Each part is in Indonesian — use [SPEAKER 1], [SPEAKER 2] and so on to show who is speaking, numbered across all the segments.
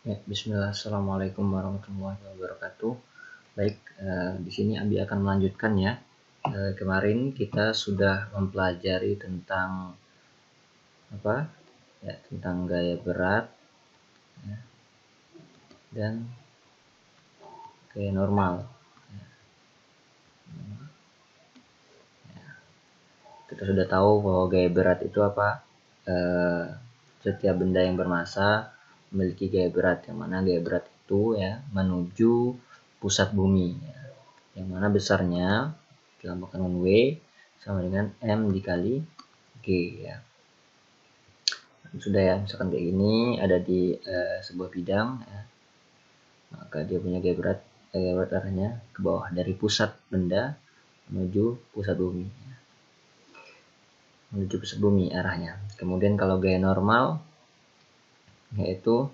[SPEAKER 1] Ya, Bismillah, Assalamualaikum warahmatullahi wabarakatuh. Baik, di sini Abi akan melanjutkan ya. Kemarin kita sudah mempelajari tentang apa? Ya, tentang gaya berat ya, dan gaya normal. Kita sudah tahu bahwa gaya berat itu apa? Eh, Setiap benda yang bermassa memiliki gaya berat, yang mana gaya berat itu ya menuju pusat bumi ya. Yang mana besarnya dilambangkan dengan W sama dengan M dikali G ya. Sudah ya, misalkan kayak gini ada di sebuah bidang ya, maka dia punya gaya berat arahnya ke bawah dari pusat benda menuju pusat bumi ya. Menuju pusat bumi arahnya. Kemudian kalau gaya normal yaitu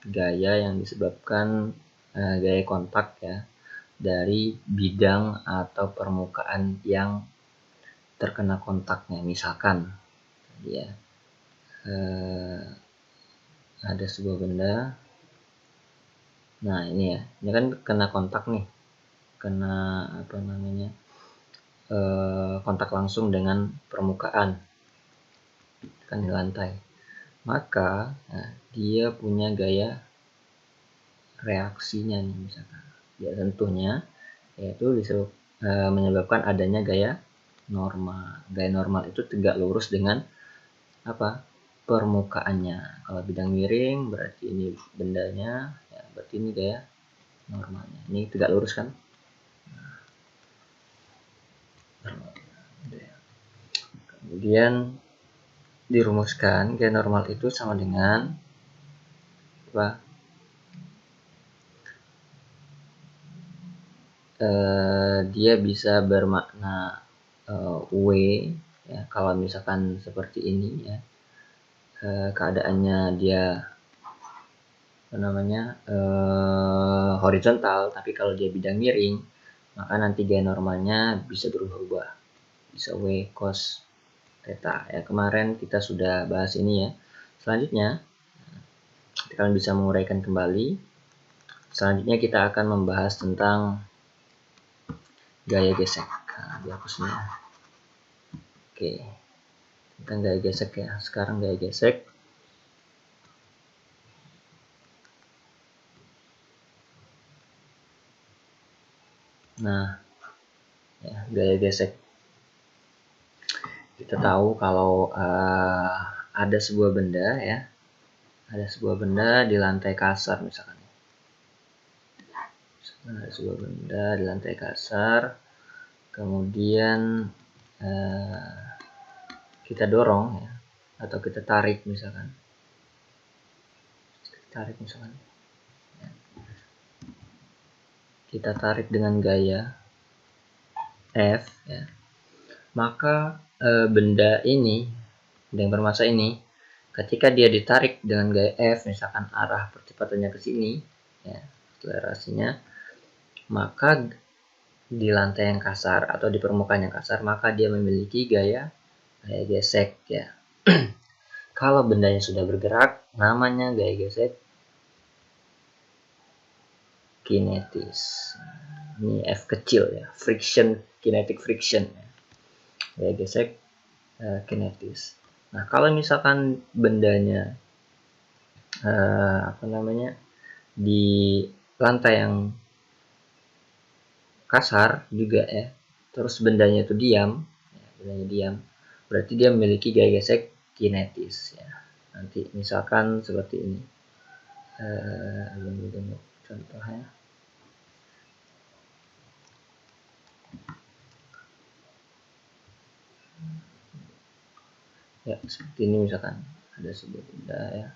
[SPEAKER 1] gaya yang disebabkan gaya kontak ya dari bidang atau permukaan yang terkena kontaknya. Misalkan ya ada sebuah benda, nah ini ya, ini kan kena kontak nih, kena kontak langsung dengan permukaan kan di lantai, maka dia punya gaya reaksinya nih, misalkan dia sentuhnya yaitu menyebabkan adanya gaya normal. Gaya normal itu tegak lurus dengan permukaannya. Kalau bidang miring berarti ini bendanya ya, berarti ini gaya normalnya. Ini tegak lurus kan. Kemudian dirumuskan gaya normal itu sama dengan dia bisa bermakna W ya, kalau misalkan seperti ini ya, keadaannya dia horizontal, tapi kalau dia bidang miring maka nanti gaya normalnya bisa berubah-ubah, bisa W cos theta ya. Kemarin kita sudah bahas ini ya. Selanjutnya kalian bisa menguraikan kembali. Selanjutnya kita akan membahas tentang gaya gesek. Nah, dihapusnya. Oke, tentang gaya gesek ya. Sekarang gaya gesek. Nah, ya, gaya gesek. Kita tahu kalau ada sebuah benda ya, ada sebuah benda di lantai kasar misalkan. Ada sebuah benda di lantai kasar, kemudian kita dorong ya, atau kita tarik misalkan. Kita tarik dengan gaya F ya, maka benda ini, benda yang bermassa ini, ketika dia ditarik dengan gaya F, misalkan arah percepatannya ke sini ya, akselerasinya, maka di lantai yang kasar atau di permukaan yang kasar, maka dia memiliki gaya gesek ya. Kalau bendanya sudah bergerak, namanya gaya gesek kinetis. Ini F kecil ya, friction, kinetic friction ya. Gaya gesek kinetis. Nah, kalau misalkan bendanya di lantai yang kasar juga ya, terus bendanya itu diam, berarti dia memiliki gaya gesek kinetis ya. Nanti misalkan seperti ini, contohnya ya seperti ini, misalkan ada sebuah benda ya,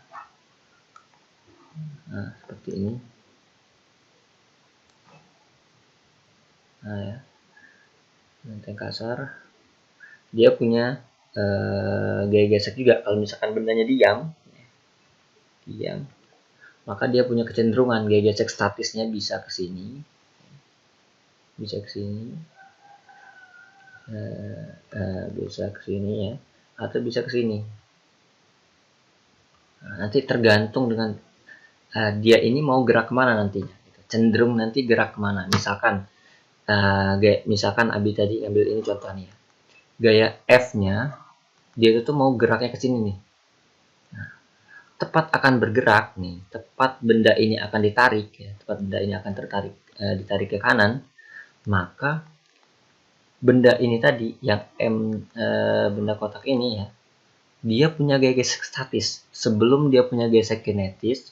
[SPEAKER 1] nah seperti ini, nah ya, lantai kasar, dia punya gaya gesek juga. Kalau misalkan bendanya diam, maka dia punya kecenderungan gaya gesek statisnya bisa ke sini, bisa ke sini, ya, atau bisa ke sini. Nah, nanti tergantung dengan dia ini mau gerak kemana nantinya, cenderung nanti gerak kemana. Misalkan Abi tadi ambil ini contohnya, gaya F-nya dia itu mau geraknya ke sini nih. Nah, tepat akan bergerak nih, tepat benda ini akan ditarik ya, tepat benda ini akan ditarik ke kanan, maka benda ini tadi yang benda kotak ini ya, dia punya gaya gesek statis. Sebelum dia punya gaya gesek kinetis,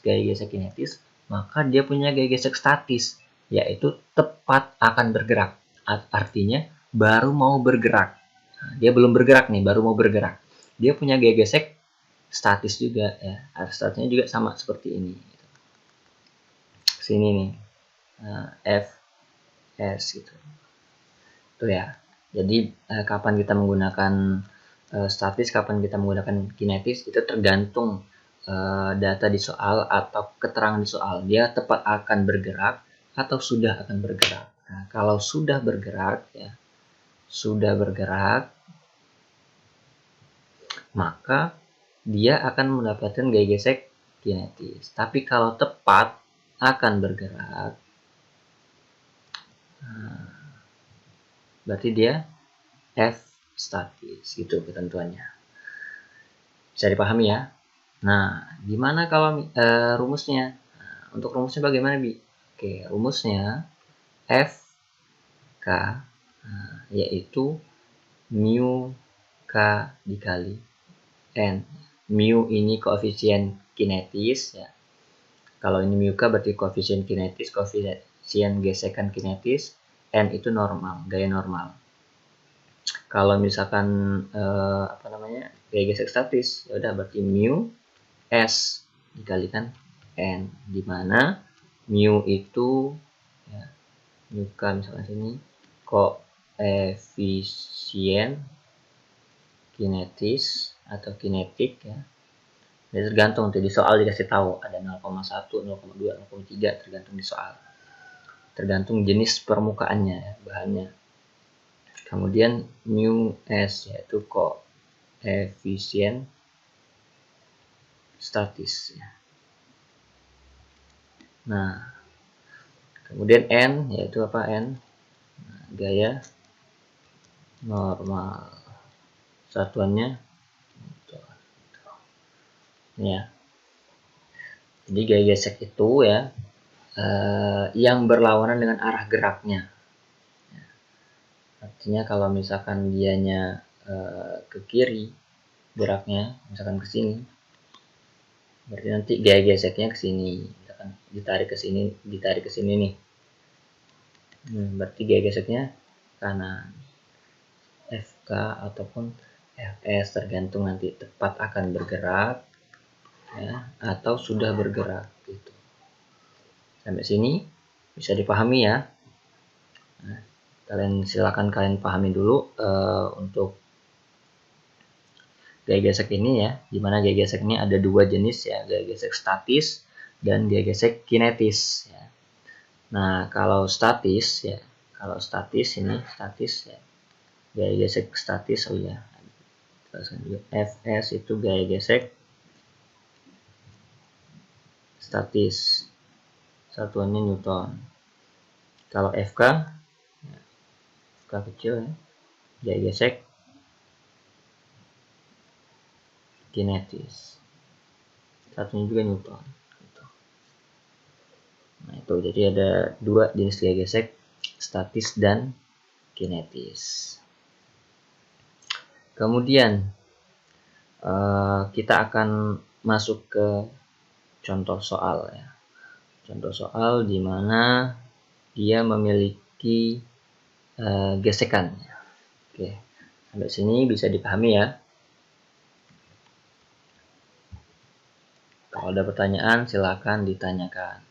[SPEAKER 1] maka dia punya gaya gesek statis, yaitu tepat akan bergerak. Artinya baru mau bergerak. Nah, dia belum bergerak nih, baru mau bergerak. Dia punya gaya gesek statis juga ya. Statisnya juga sama seperti ini. Sini nih, F, S gitu. Itu ya. Jadi kapan kita menggunakan statis, kapan kita menggunakan kinetis, itu tergantung data di soal atau keterangan di soal. Dia tepat akan bergerak atau sudah akan bergerak. Nah, kalau sudah bergerak ya, maka dia akan mendapatkan gaya gesek kinetis. Tapi kalau tepat akan bergerak, berarti dia F statis, gitu ketentuannya. Bisa dipahami ya. Nah, gimana kalau rumusnya? Nah, untuk rumusnya bagaimana, Bi? Oke, rumusnya F K, yaitu mu K dikali N. Mu ini koefisien kinetis ya. Kalau ini mu K berarti koefisien kinetis, koefisien gesekan kinetis. N itu normal, gaya normal. Kalau misalkan gaya gesek statis, ya udah berarti mu S dikalikan N, di mana mu itu ya, mu K misalkan sini koefisien kinetis atau kinetik ya. Jadi tergantung di soal dikasih tahu ada 0,1, 0,2, 0,3 tergantung di soal. Tergantung jenis permukaannya ya, bahannya. Kemudian mu S yaitu koefisien statis ya. Nah, kemudian N yaitu apa? N gaya normal. Satuannya ya. Jadi gaya gesek itu ya yang berlawanan dengan arah geraknya. Artinya kalau misalkan dianya ke kiri geraknya, misalkan ke sini, berarti nanti gaya geseknya ke sini, misalkan ditarik ke sini nih. Berarti gaya geseknya kanan. FK ataupun FS tergantung nanti tepat akan bergerak ya atau sudah bergerak gitu. Sampai sini bisa dipahami ya. Nah, silakan kalian pahami dulu untuk gaya gesek ini ya, dimana gaya gesek ini ada dua jenis ya, gaya gesek statis dan gaya gesek kinetis ya. Nah, kalau statis ya, ini statis ya, gaya gesek statis Fs itu gaya gesek statis, satuannya Newton. Kalau Fk ya, Fk kecil ya, gaya gesek kinetis, satunya juga Newton gitu. Nah itu jadi ada dua jenis gaya gesek, statis dan kinetis. Kemudian kita akan masuk ke contoh soal ya. Contoh soal di mana dia memiliki gesekan. Oke, sampai sini bisa dipahami ya. Kalau ada pertanyaan silakan ditanyakan.